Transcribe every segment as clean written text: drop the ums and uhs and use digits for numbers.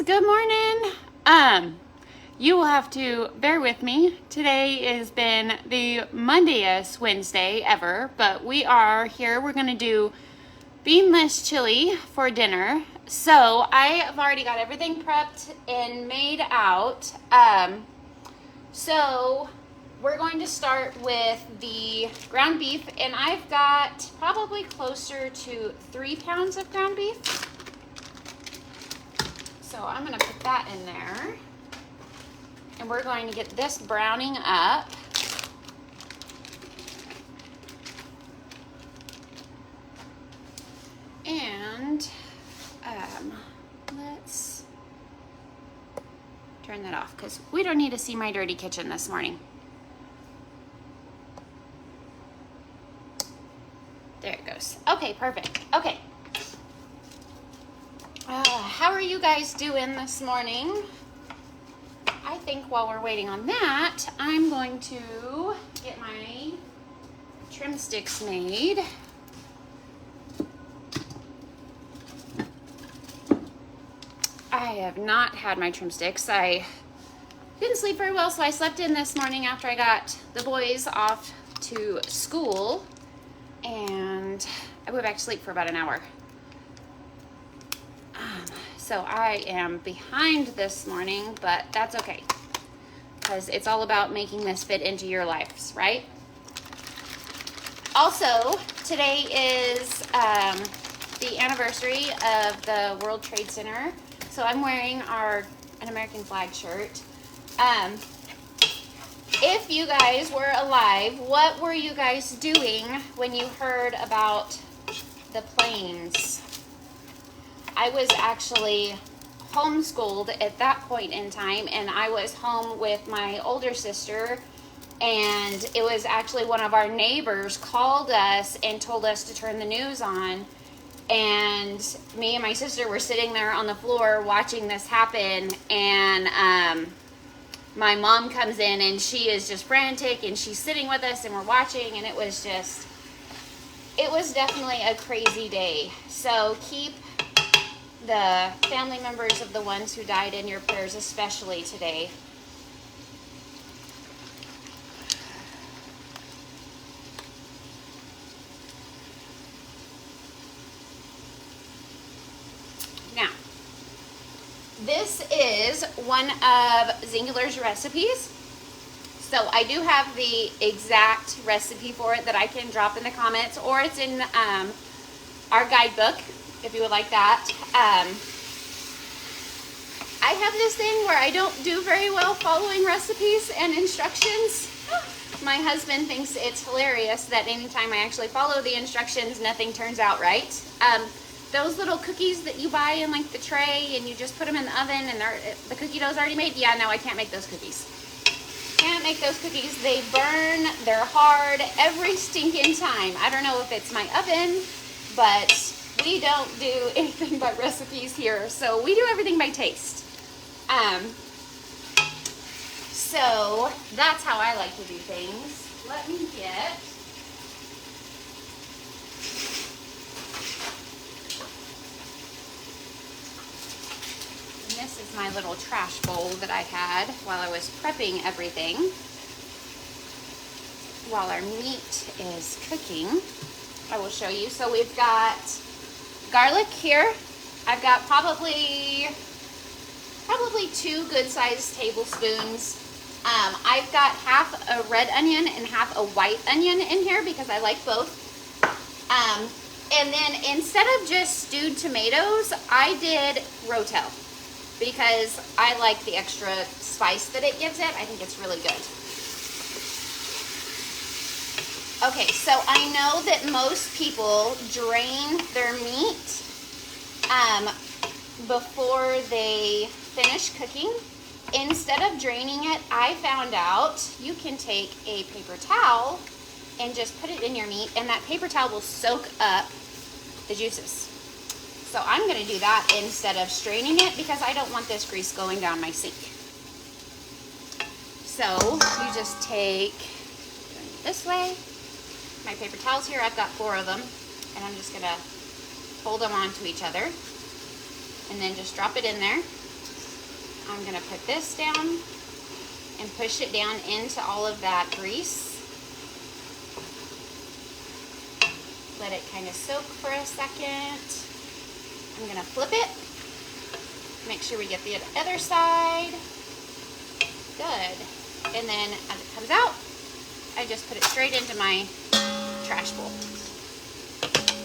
good morning. You will have to bear with me. Today has been the Mondayest Wednesday ever, but we are here. We're going to do beanless chili for dinner. So I have already got everything prepped and made out. So we're going to start with the ground beef, and I've got probably closer to 3 pounds of ground beef. So I'm going to put that in there, and we're going to get this browning up. And let's turn that off because we don't need to see my dirty kitchen this morning. There it goes. Okay, perfect. Okay. How are you guys doing this morning? I think while we're waiting on that, I'm going to get my trim sticks made. I have not had my trim sticks. I didn't sleep very well, so I slept in this morning after I got the boys off to school, and I went back to sleep for about an hour. So I am behind this morning, but that's okay, because it's all about making this fit into your lives, right? Also, today is the anniversary of the World Trade Center, so I'm wearing an American flag shirt. If you guys were alive, what were you guys doing when you heard about the planes? I was actually homeschooled at that point in time, and I was home with my older sister, and it was actually one of our neighbors called us and told us to turn the news on, and me and my sister were sitting there on the floor watching this happen, and my mom comes in and she is just frantic, and she's sitting with us and we're watching, and it was definitely a crazy day. So keep the family members of the ones who died in your prayers, especially today. Now, this is one of Zingular's recipes. So I do have the exact recipe for it that I can drop in the comments, or it's in our guidebook, if you would like that. I have this thing where I don't do very well following recipes and instructions. My husband thinks it's hilarious that anytime I actually follow the instructions, nothing turns out right. Those little cookies that you buy in like the tray and you just put them in the oven and the cookie dough's already made, yeah, no, I can't make those cookies. Can't make those cookies. They burn, they're hard every stinking time. I don't know if it's my oven, but we don't do anything by recipes here, so we do everything by taste. So that's how I like to do things. Let me get this is my little trash bowl that I had while I was prepping everything. While our meat is cooking, I will show you. So we've got garlic here. I've got probably 2 good-sized tablespoons. I've got half a red onion and half a white onion in here because I like both. And then instead of just stewed tomatoes, I did rotel because I like the extra spice that it gives it. I think it's really good. Okay, so I know that most people drain their meat before they finish cooking. Instead of draining it, I found out you can take a paper towel and just put it in your meat, and that paper towel will soak up the juices. So I'm going to do that instead of straining it because I don't want this grease going down my sink. So you just take this way. My paper towels here, I've got 4 of them, and I'm just going to fold them onto each other and then just drop it in there. I'm gonna put this down and push it down into all of that grease. Let it kind of soak for a second. I'm gonna flip it. Make sure we get the other side. Good. And then as it comes out, I just put it straight into my trash bowl.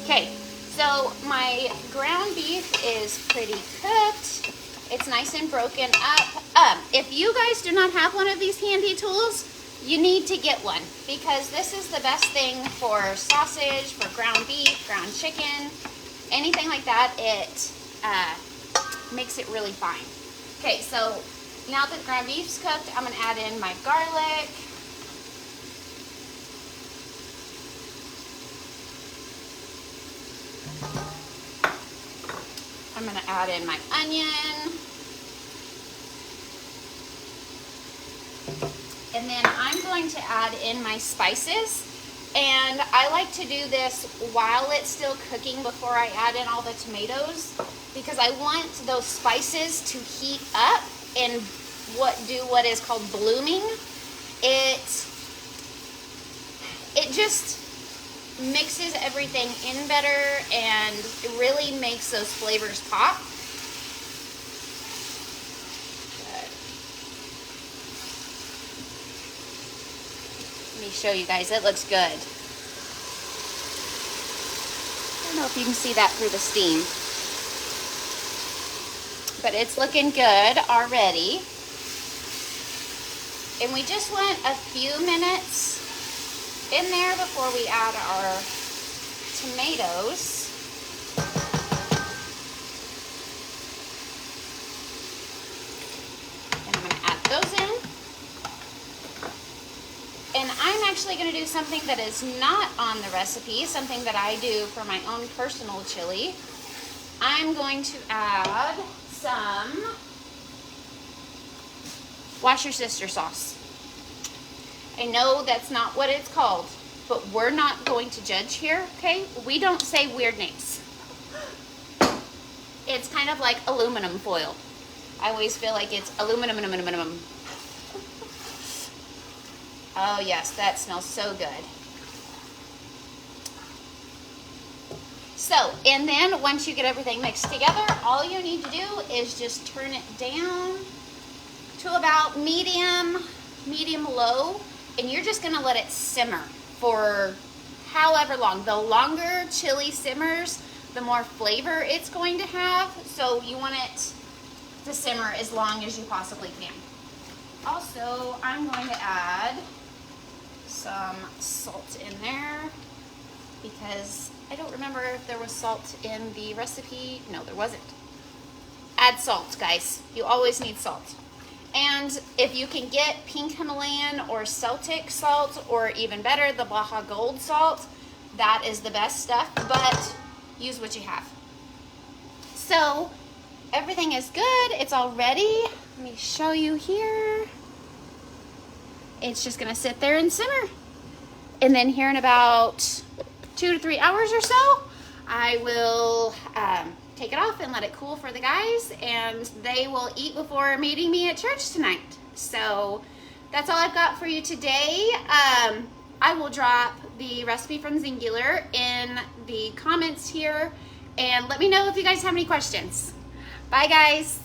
Okay, so my ground beef is pretty cooked. It's nice and broken up. If you guys do not have one of these handy tools, you need to get one, because this is the best thing for sausage, for ground beef, ground chicken, anything like that. It makes it really fine. Okay, so now that ground beef's cooked, I'm gonna add in my garlic. I'm gonna add in my onion. And then I'm going to add in my spices. And I like to do this while it's still cooking before I add in all the tomatoes, because I want those spices to heat up and do what is called blooming. It just mixes everything in better, and it really makes those flavors pop. Let me show you guys. It looks good. I don't know if you can see that through the steam, but it's looking good already. And we just want a few minutes in there before we add our tomatoes. And I'm going to add those in. And I'm actually going to do something that is not on the recipe, something that I do for my own personal chili. I'm going to add some Wash Your Sister sauce. I know that's not what it's called, but we're not going to judge here, okay? We don't say weird names. It's kind of like aluminum foil. I always feel like it's aluminum. Oh yes, that smells so good. So, and then once you get everything mixed together, all you need to do is just turn it down to about medium low, and you're just gonna let it simmer for however long. The longer chili simmers, the more flavor it's going to have. So you want it to simmer as long as you possibly can. Also, I'm going to add some salt in there, because I don't remember if there was salt in the recipe. No, there wasn't. Add salt, guys. You always need salt. And if you can get pink Himalayan or Celtic salt, or even better, the Baja Gold salt, that is the best stuff, but use what you have. So everything is good. It's all ready. Let me show you here. It's just gonna sit there and simmer. And then here in about 2 to 3 hours or so, I will take it off and let it cool for the guys, and they will eat before meeting me at church tonight. So that's all I've got for you today. I will drop the recipe from Zingular in the comments here, and let me know if you guys have any questions. Bye guys.